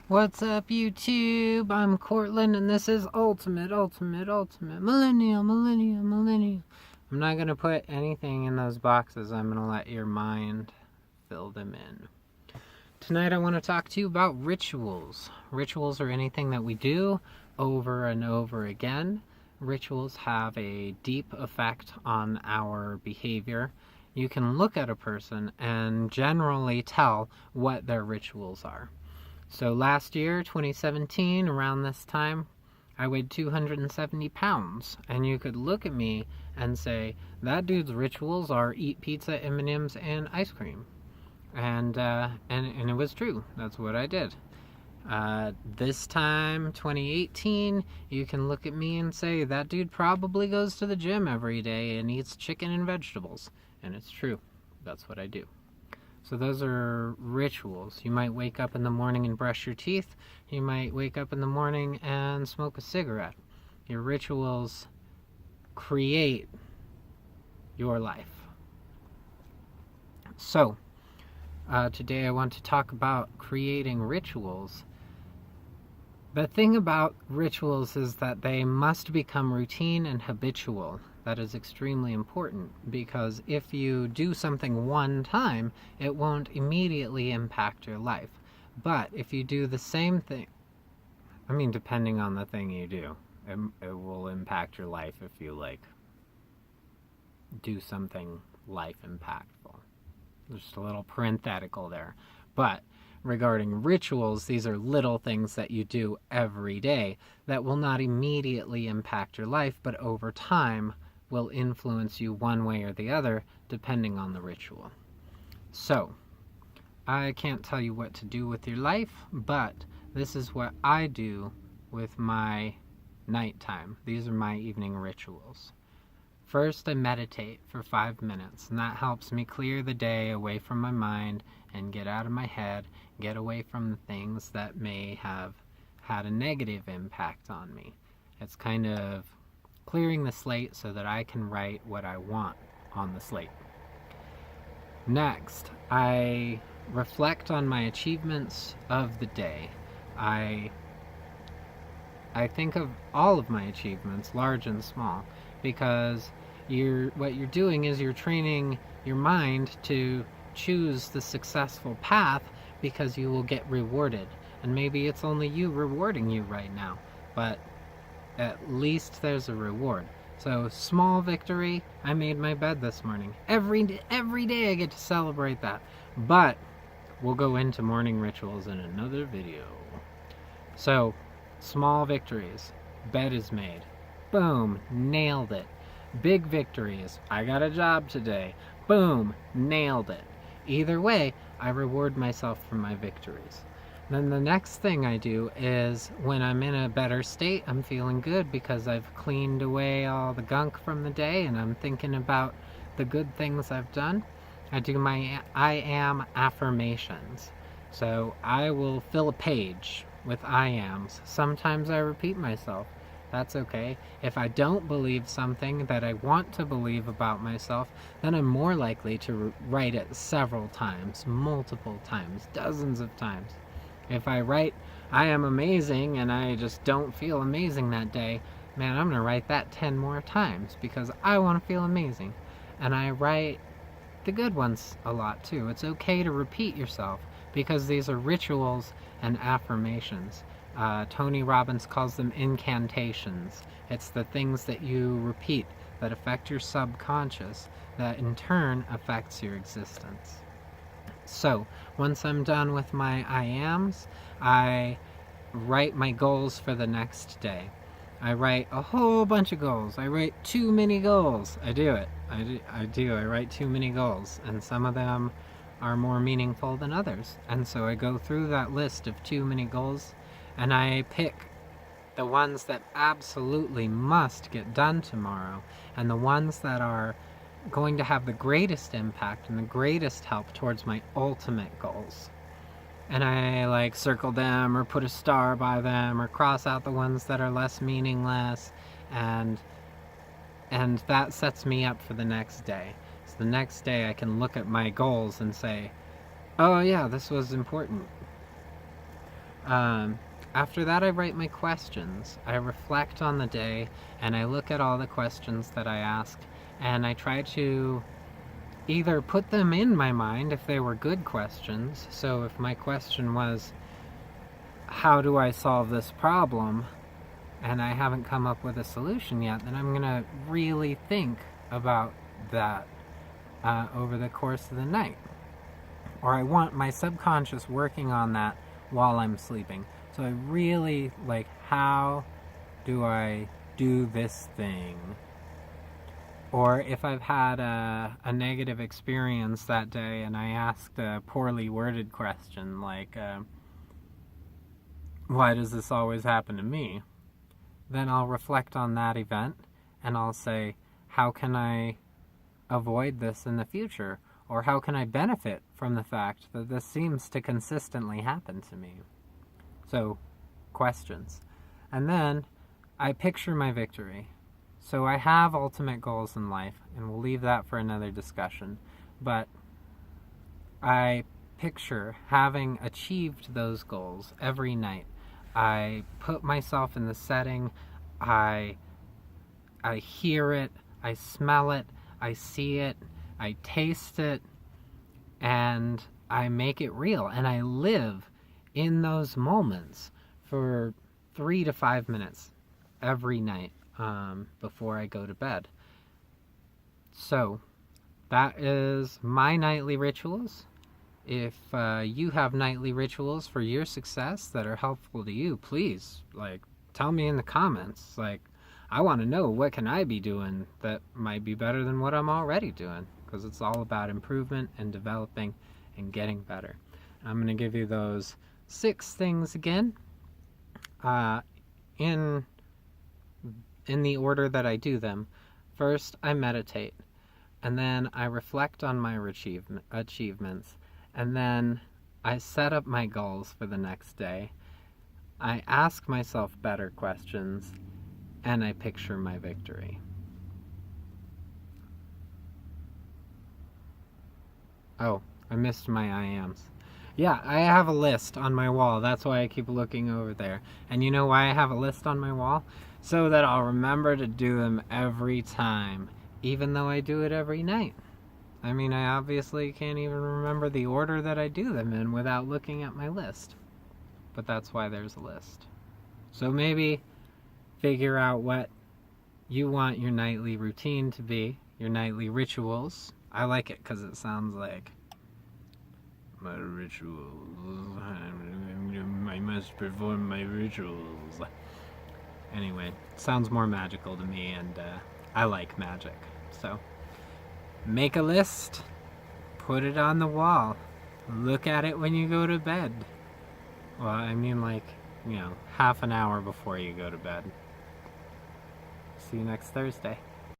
What's up, YouTube? I'm Cortland, and this is Ultimate Millennial. I'm not going to put anything in those boxes. I'm going to let your mind fill them in. Tonight I want to talk to you about rituals. Rituals are anything that we do over and over again. Rituals have a deep effect on our behavior. You can look at a person and generally tell what their rituals are. So last year, 2017, around this time, I weighed 270 pounds. And you could look at me and say, that dude's rituals are eat pizza, M&Ms, and ice cream. And it was true. That's what I did. This time, 2018, you can look at me and say, that dude probably goes to the gym every day and eats chicken and vegetables. And it's true. That's what I do. So those are rituals. You might wake up in the morning and brush your teeth. You might wake up in the morning and smoke a cigarette. Your rituals create your life. So, today I want to talk about creating rituals. The thing about rituals is that they must become routine and habitual. That is extremely important, because if you do something one time, it won't immediately impact your life. But if you do the same thing, depending on the thing you do, it will impact your life if you, do something life impactful. Just a little parenthetical there. But regarding rituals, these are little things that you do every day that will not immediately impact your life, but over time will influence you one way or the other, depending on the ritual. So, I can't tell you what to do with your life, but this is what I do with my nighttime. These are my evening rituals. First, I meditate for 5 minutes, and that helps me clear the day away from my mind and get out of my head, get away from the things that may have had a negative impact on me. It's kind of clearing the slate so that I can write what I want on the slate. Next, I reflect on my achievements of the day. I think of all of my achievements, large and small, because what you're doing is you're training your mind to choose the successful path, because you will get rewarded. And maybe it's only you rewarding you right now, but at least there's a reward. So, small victory, I made my bed this morning. Every day I get to celebrate that. But we'll go into morning rituals in another video. So, small victories. Bed is made. Boom, nailed it. Big victories. I got a job today. Boom, nailed it. Either way, I reward myself for my victories. Then the next thing I do is, when I'm in a better state, I'm feeling good because I've cleaned away all the gunk from the day and I'm thinking about the good things I've done. I do my I am affirmations. So I will fill a page with I ams. Sometimes I repeat myself. That's okay. If I don't believe something that I want to believe about myself, then I'm more likely to write it several times, multiple times, dozens of times. If I write, I am amazing, and I just don't feel amazing that day, man, I'm going to write that 10 more times, because I want to feel amazing. And I write the good ones a lot, too. It's okay to repeat yourself, because these are rituals and affirmations. Tony Robbins calls them incantations. It's the things that you repeat that affect your subconscious, that in turn affects your existence. So, once I'm done with my I ams, I write my goals for the next day. I write a whole bunch of goals. I write too many goals. I do it. I do. I write too many goals, and some of them are more meaningful than others. And so I go through that list of too many goals, and I pick the ones that absolutely must get done tomorrow, and the ones that are going to have the greatest impact and the greatest help towards my ultimate goals. And I circle them or put a star by them or cross out the ones that are less meaningless, and that sets me up for the next day. So the next day I can look at my goals and say, oh yeah, this was important. After that, I write my questions. I reflect on the day and I look at all the questions that I asked, and I try to either put them in my mind if they were good questions. So if my question was, how do I solve this problem? And I haven't come up with a solution yet, then I'm going to really think about that over the course of the night. Or I want my subconscious working on that while I'm sleeping. So I really like, how do I do this thing? Or if I've had a negative experience that day and I asked a poorly worded question like, why does this always happen to me? Then I'll reflect on that event and I'll say, how can I avoid this in the future? Or how can I benefit from the fact that this seems to consistently happen to me? So, questions. And then I picture my victory. So I have ultimate goals in life, and we'll leave that for another discussion. But I picture having achieved those goals every night. I put myself in the setting, I hear it, I smell it, I see it, I taste it, and I make it real. And I live in those moments for 3 to 5 minutes every night before I go to bed. So that is my nightly rituals. If you have nightly rituals for your success that are helpful to you, please, tell me in the comments. I want to know, what can I be doing that might be better than what I'm already doing? Because it's all about improvement and developing and getting better. I'm going to give you those 6 things again in the order that I do them. First, I meditate, and then I reflect on my achievements, and then I set up my goals for the next day. I ask myself better questions, and I picture my victory. Oh, I missed my I ams. Yeah, I have a list on my wall. That's why I keep looking over there. And you know why I have a list on my wall? So that I'll remember to do them every time, even though I do it every night. I mean, I obviously can't even remember the order that I do them in without looking at my list. But that's why there's a list. So maybe figure out what you want your nightly routine to be, your nightly rituals. I like it because it sounds like my rituals. I must perform my rituals. Anyway, it sounds more magical to me, and I like magic. So, make a list, put it on the wall, look at it when you go to bed. Well, I mean, half an hour before you go to bed. See you next Thursday.